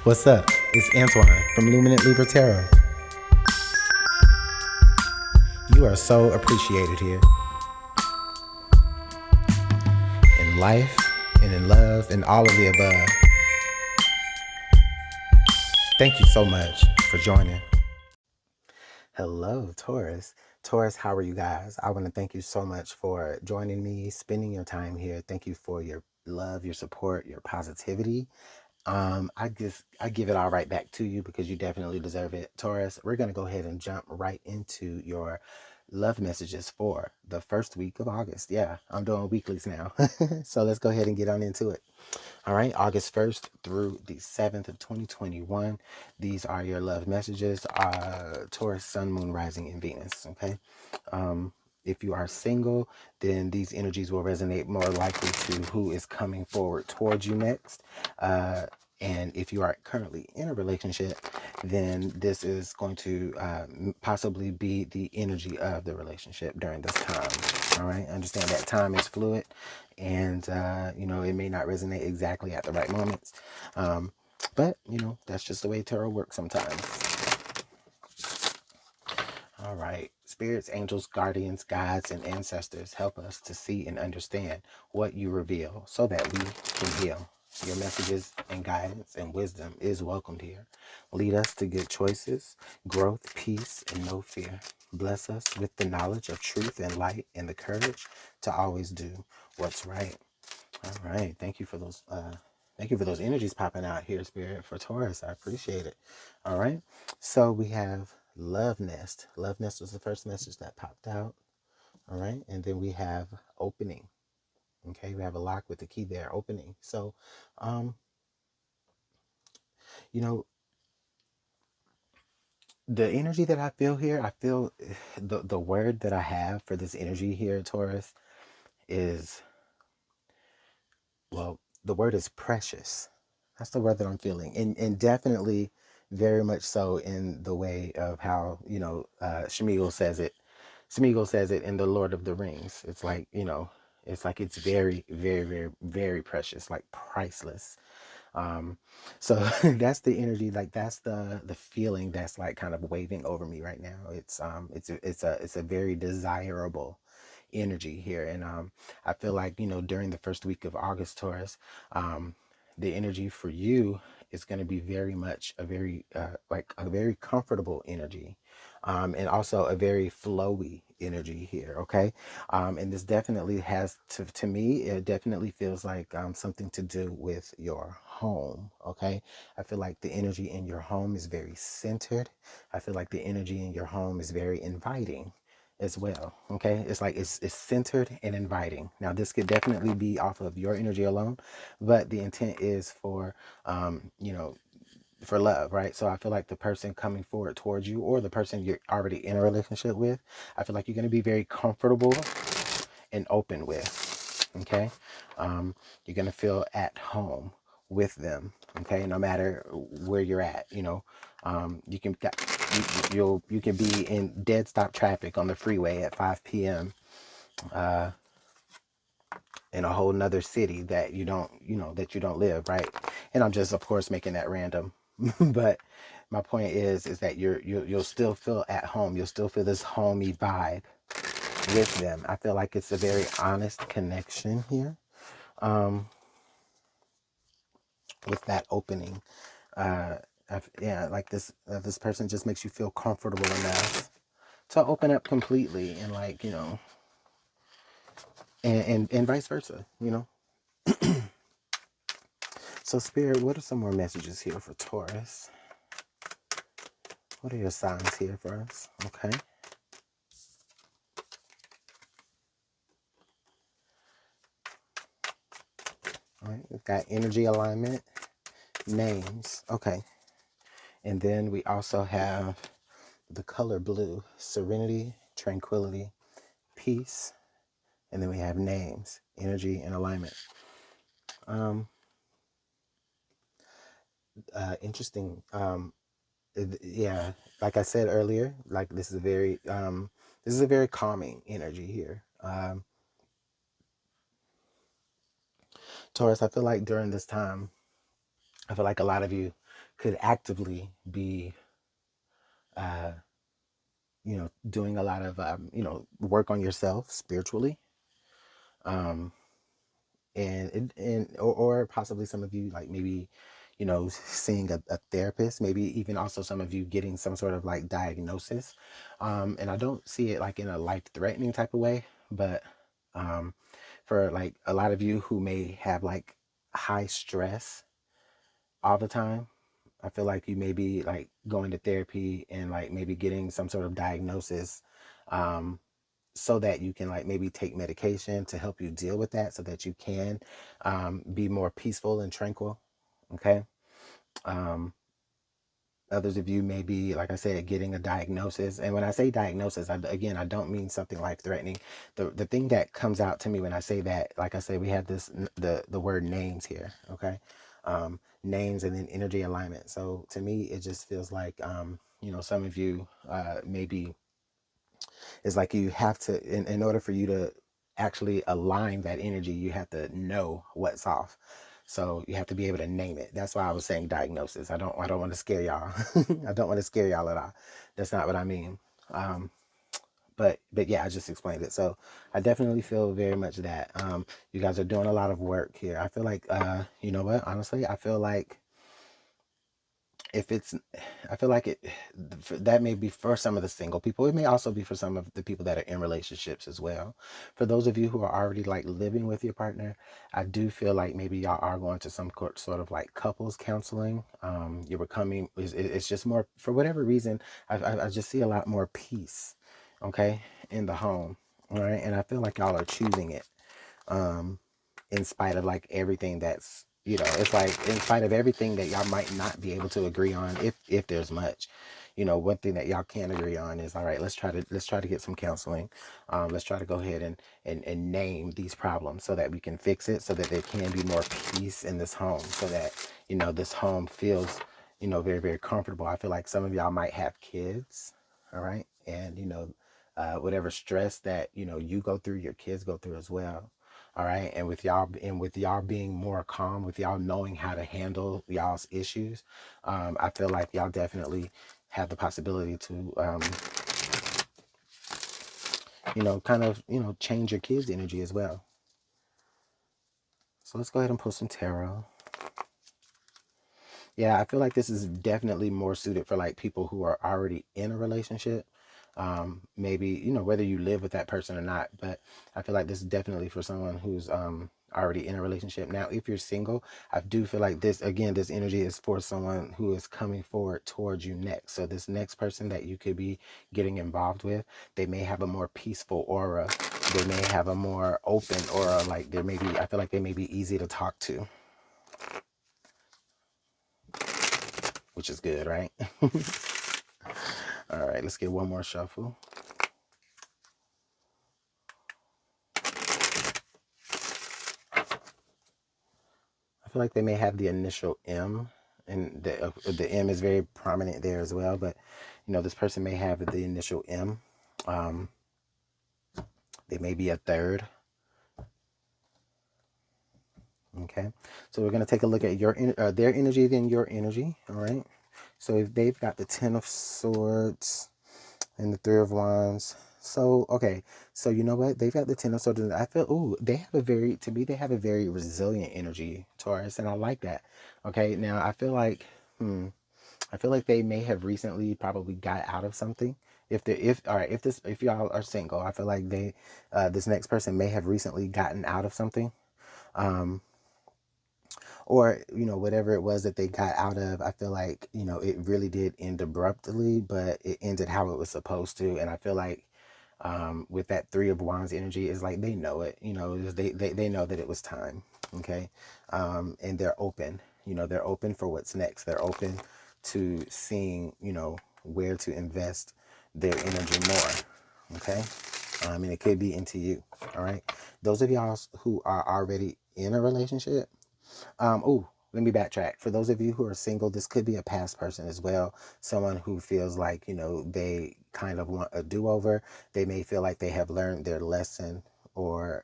What's up? It's Antoine from Luminant Libra Tarot. You are so appreciated here in life and in love and all of the above. Thank you so much for joining. Hello, Taurus. Taurus, how are you guys? I want to thank you so much for joining me, spending your time here. Thank you for your love, your support, your positivity. I give it all right back to you because you definitely deserve it. Taurus, we're going to go ahead and jump right into your love messages for the first week of August. Yeah, I'm doing weeklies now. So let's go ahead and get on into it. All right, August 1st through the 7th of 2021. These are your love messages. Taurus, Sun, Moon, Rising, and Venus. Okay. If you are single, then these energies will resonate more likely to who is coming forward towards you next. And if you are currently in a relationship, then this is going to possibly be the energy of the relationship during this time. All right. Understand that time is fluid and, it may not resonate exactly at the right moments. But, that's just the way tarot works sometimes. All right. Spirits, angels, guardians, guides, and ancestors help us to see and understand what you reveal so that we can heal. Your messages and guidance and wisdom is welcomed here. Lead us to good choices, growth, peace, and no fear. Bless us with the knowledge of truth and light and the courage to always do what's right. All right. Thank you for those. Thank you for those energies popping out here, Spirit, for Taurus. I appreciate it. All right. So we have Love Nest. Love Nest was the first message that popped out. All right. And then we have opening. Okay. We have a lock with the key there, opening. So, you know, the energy that I feel here, I feel the word that I have for this energy here, Taurus, is, well, the word is precious. That's the word that I'm feeling. And definitely very much so in the way of how, Smeagol says it. Smeagol says it in The Lord of the Rings. It's like, it's very, very, very, very precious, like priceless. So that's the energy, like that's the feeling that's like kind of waving over me right now. It's a very desirable energy here. And I feel like, during the first week of August, Taurus, the energy for you is going to be very much a very like a very comfortable energy, and also a very flowy energy here. Okay. And this definitely has to me, it definitely feels like something to do with your home. Okay. I feel like the energy in your home is very centered. I feel like the energy in your home is very inviting as well. Okay. It's like it's centered and inviting. Now this could definitely be off of your energy alone, but the intent is for for love, right? So I feel like the person coming forward towards you, or the person you're already in a relationship with, I feel like you're going to be very comfortable and open with. Okay. You're going to feel at home with them. Okay. No matter where you're at, you can you can be in dead stop traffic on the freeway at 5 p.m. In a whole nother city that that you don't live, right? And I'm just, of course, making that random. But my point is that you'll still feel at home. You'll still feel this homey vibe with them. I feel like it's a very honest connection here, with that opening. Yeah, like this person just makes you feel comfortable enough to open up completely, and like, and vice versa, So Spirit, what are some more messages here for Taurus? What are your signs here for us? Okay. All right, we've got energy alignment, names. Okay. And then we also have the color blue, serenity, tranquility, peace. And then we have names, energy, and alignment. Interesting. Yeah, like I said earlier, like this is a very calming energy here. Taurus, I feel like during this time, I feel like a lot of you could actively be, uh, doing a lot of, work on yourself spiritually. Um, or possibly some of you, like maybe, seeing a therapist, maybe even also some of you getting some sort of like diagnosis. And I don't see it like in a life threatening type of way, but um, for like a lot of you who may have like high stress all the time, I feel like you may be like going to therapy and like maybe getting some sort of diagnosis, um, so that you can like maybe take medication to help you deal with that so that you can, be more peaceful and tranquil. Okay. Um, Others of you may be, like I said, getting a diagnosis. And when I say diagnosis, again, I don't mean something life threatening. The thing that comes out to me when I say that, like I said, we have the word names here. Okay. Names and then energy alignment. So to me, it just feels like, some of you, maybe it's like you have to, in order for you to actually align that energy, you have to know what's off. So you have to be able to name it. That's why I was saying diagnosis. I don't want to scare y'all. I don't want to scare y'all at all. That's not what I mean. Um, but yeah, I just explained it. So I definitely feel very much that, you guys are doing a lot of work here. I feel like, you know what, honestly, I feel like if it's I feel like that may be for some of the single people. It may also be for some of the people that are in relationships as well. For those of you who are already like living with your partner, I do feel like maybe y'all are going to some sort of like couples counseling. You're becoming, it's just more, for whatever reason, I just see a lot more peace, okay, in the home. All right. And I feel like y'all are choosing it, um, in spite of like everything that's, it's like in spite of everything that y'all might not be able to agree on, if there's much. One thing that y'all can agree on is, all right, let's try to get some counseling. Let's try to go ahead and name these problems so that we can fix it, so that there can be more peace in this home, so that this home feels, very, very comfortable. I feel like some of y'all might have kids, all right, and whatever stress that you go through, your kids go through as well. All right. And with y'all being more calm, with y'all knowing how to handle y'all's issues, I feel like y'all definitely have the possibility to, kind of, change your kids' energy as well. So let's go ahead and pull some tarot. Yeah, I feel like this is definitely more suited for like people who are already in a relationship. Maybe, whether you live with that person or not, but I feel like this is definitely for someone who's, already in a relationship. Now, if you're single, I do feel like this energy is for someone who is coming forward towards you next. So this next person that you could be getting involved with, they may have a more peaceful aura. They may have a more open aura. Like I feel like they may be easy to talk to, which is good, right? All right, let's get one more shuffle. I feel like they may have the initial M, and the M is very prominent there as well. But this person may have the initial M. Um, they may be a third. Okay, so we're gonna take a look at their energy, then your energy. All right. So if they've got the Ten of Swords and the Three of Wands. So, okay. So, you know what? They've got the Ten of Swords. I feel, ooh, to me, they have a very resilient energy, Taurus, and I like that. Okay. Now, I feel like they may have recently probably got out of something. All right, if y'all are single, I feel like this next person may have recently gotten out of something. Um, or whatever it was that they got out of, I feel like it really did end abruptly, but it ended how it was supposed to. And I feel like, with that Three of Wands energy, is like they know it. They know that it was time. Okay. And they're open. They're open for what's next. They're open to seeing where to invest their energy more. Okay. And it could be into you. All right. Those of y'all who are already in a relationship, let me backtrack. For those of you who are single, this could be a past person as well. Someone who feels like, they kind of want a do-over. They may feel like they have learned their lesson, or,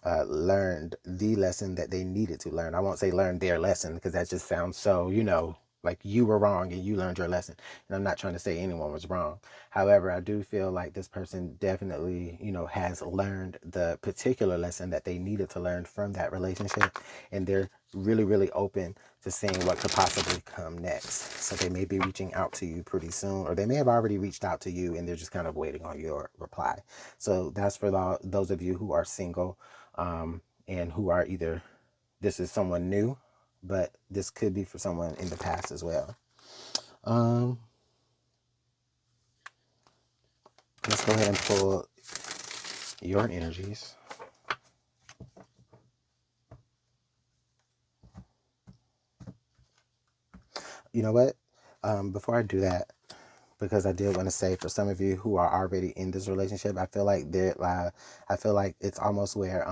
learned the lesson that they needed to learn. I won't say learn their lesson because that just sounds so, like you were wrong and you learned your lesson. And I'm not trying to say anyone was wrong. However, I do feel like this person definitely, has learned the particular lesson that they needed to learn from that relationship. And they're really, really open to seeing what could possibly come next. So they may be reaching out to you pretty soon, or they may have already reached out to you and they're just kind of waiting on your reply. So that's for those of you who are single, and who are either, this is someone new, but this could be for someone in the past as well. Let's go ahead and pull your energies. You know what? Before I do that, because I did want to say, for some of you who are already in this relationship, I feel like I feel like it's almost where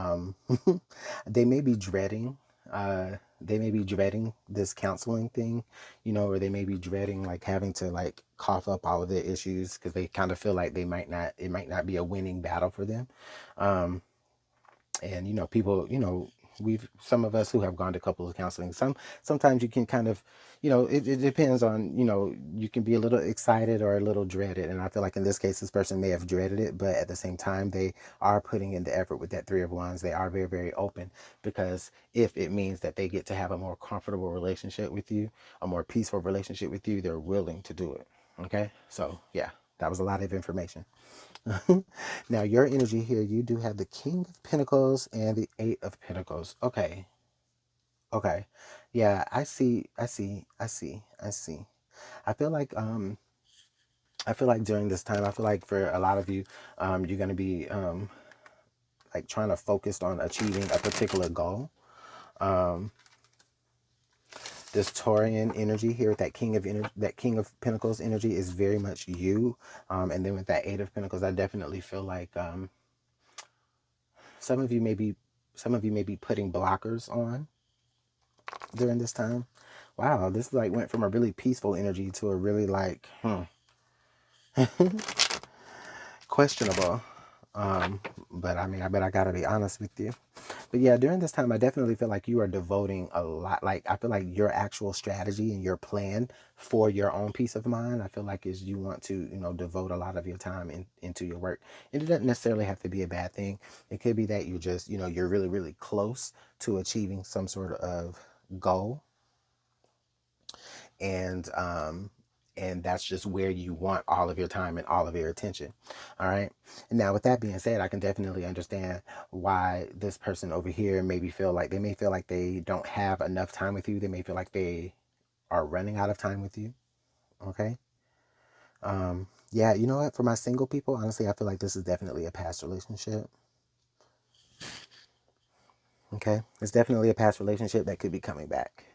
they may be dreading this counseling thing, or they may be dreading like having to like cough up all of their issues because they kind of feel like it might not be a winning battle for them. And people, some of us who have gone to couples counseling, sometimes you can kind of, it depends on, you can be a little excited or a little dreaded. And I feel like in this case, this person may have dreaded it, but at the same time, they are putting in the effort with that Three of Wands. They are very, very open, because if it means that they get to have a more comfortable relationship with you, a more peaceful relationship with you, they're willing to do it. Okay. So yeah, that was a lot of information. Now, your energy here, you do have the King of Pentacles and the Eight of Pentacles. Okay. Okay. Yeah, I see. I see. I see. I see. I feel like during this time, I feel like for a lot of you, you're going to be like trying to focus on achieving a particular goal. This Taurian energy here with that King of Pentacles energy is very much you. And then with that Eight of Pentacles, I definitely feel like some of you may be putting blockers on during this time. Wow, this like went from a really peaceful energy to a really like questionable. But I mean, I bet I gotta be honest with you. But yeah, during this time, I definitely feel like you are devoting a lot. Like, I feel like your actual strategy and your plan for your own peace of mind, I feel like is you want to, devote a lot of your time into your work. And it doesn't necessarily have to be a bad thing. It could be that you just, you're really, really close to achieving some sort of goal. And, and that's just where you want all of your time and all of your attention. All right. And now, with that being said, I can definitely understand why this person over here maybe feel like they don't have enough time with you. They may feel like they are running out of time with you. Okay. Yeah, you know what? For my single people, honestly, I feel like this is definitely a past relationship. Okay. It's definitely a past relationship that could be coming back.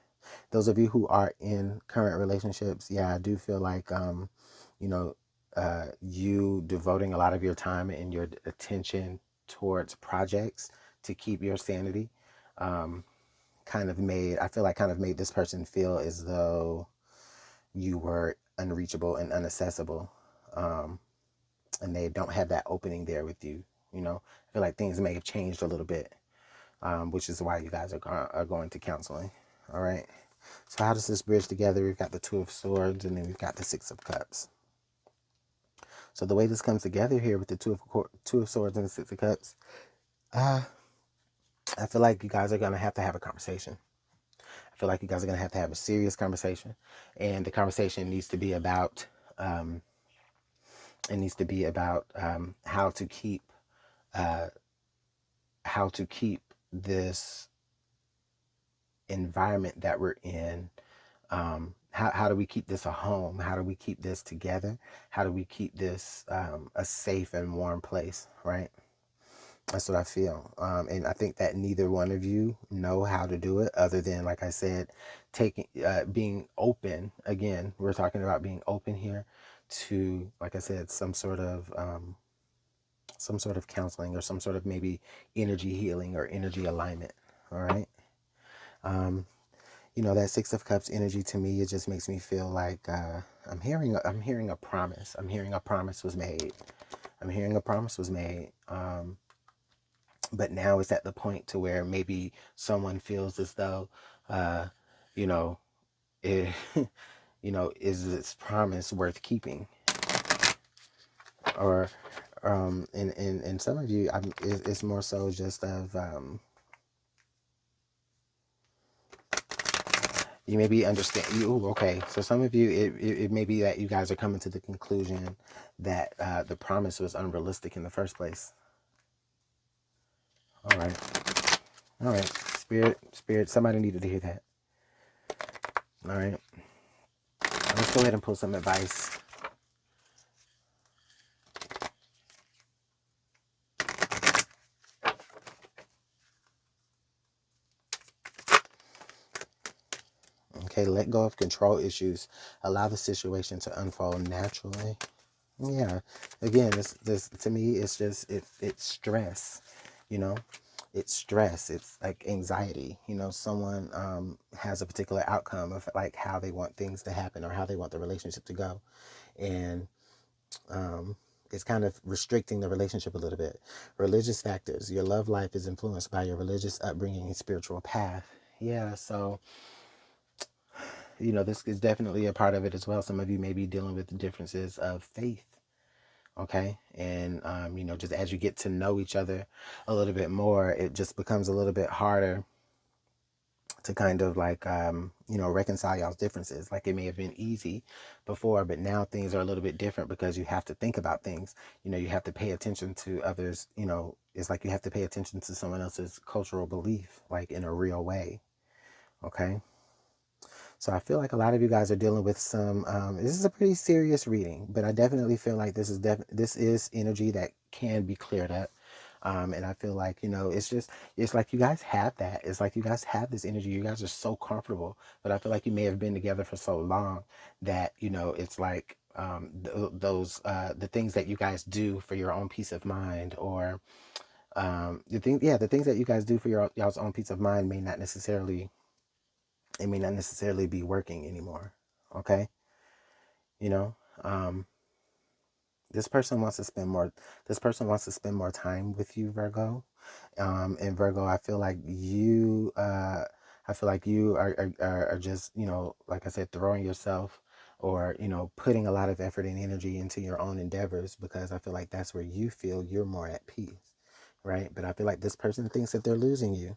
Those of you who are in current relationships, yeah, I do feel like, you know, you devoting a lot of your time and your attention towards projects to keep your sanity, I feel like kind of made this person feel as though you were unreachable and inaccessible. And they don't have that opening there with you. I feel like things may have changed a little bit, which is why you guys are going to counseling. All right. So how does this bridge together? We've got the Two of Swords, and then we've got the Six of Cups. So the way this comes together here with the Two of Swords and the Six of Cups, I feel like you guys are going to have a conversation. I feel like you guys are going to have a serious conversation, and the conversation needs to be about how to keep this environment that we're in. How do we keep this a home? How do we keep this together? How do we keep this a safe and warm place, right? That's what I feel. And I think that neither one of you know how to do it, other than, like I said, being open. Again, we're talking about being open here to, like I said, some sort of counseling, or some sort of maybe energy healing or energy alignment. All right. That Six of Cups energy, to me, it just makes me feel like I'm hearing a promise. I'm hearing a promise was made. I'm hearing a promise was made. But now it's at the point to where maybe someone feels as though, you know, it, is this promise worth keeping? Or, and some of you, it's more so just of, you may be understand you. Ooh, okay, so some of you, it may be that you guys are coming to the conclusion that the promise was unrealistic in the first place. All right, all right, spirit. Somebody needed to hear that. All right, let's go ahead and pull some advice. Okay, let go of control issues. Allow the situation to unfold naturally. Yeah. Again, this to me, it's just it's stress. You know, it's stress. It's like anxiety. Someone has a particular outcome of like how they want things to happen or how they want the relationship to go, and it's kind of restricting the relationship a little bit. Religious factors. Your love life is influenced by your religious upbringing and spiritual path. Yeah. So this is definitely a part of it as well. Some of you may be dealing with the differences of faith. Okay. And, just as you get to know each other a little bit more, it just becomes a little bit harder to kind of like, reconcile y'all's differences. Like it may have been easy before, but now things are a little bit different because you have to think about things. You have to pay attention to others. It's like you have to pay attention to someone else's cultural belief, like in a real way. Okay. So I feel like a lot of you guys are dealing with some. This is a pretty serious reading, but I definitely feel like this is energy that can be cleared up. And I feel like it's like you guys have that. It's like you guys have this energy. You guys are so comfortable, but I feel like you may have been together for so long that it's like those the things that you guys do for your own peace of mind, or the things that you guys do for y'all's own peace of mind may not necessarily be working anymore. Okay. You know, um, this person wants to spend more time with you, Virgo. And Virgo, I feel like you are just, like I said, throwing yourself or, putting a lot of effort and energy into your own endeavors, because I feel like that's where you feel you're more at peace. Right. But I feel like this person thinks that they're losing you.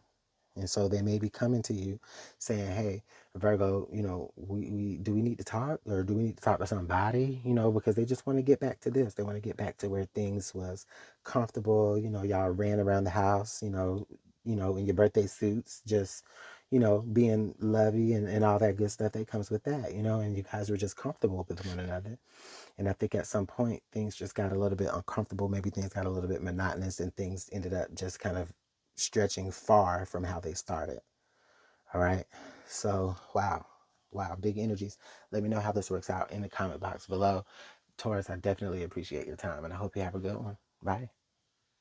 And so they may be coming to you saying, hey, Virgo, we do we need to talk, or do we need to talk to somebody, because they just want to get back to this. They want to get back to where things was comfortable. Y'all ran around the house, in your birthday suits, just, being lovey and all that good stuff that comes with that, and you guys were just comfortable with one another. And I think at some point things just got a little bit uncomfortable. Maybe things got a little bit monotonous and things ended up just kind of stretching far from how they started. All right. So, wow. Wow. Big energies. Let me know how this works out in the comment box below. Taurus, I definitely appreciate your time and I hope you have a good one. Bye.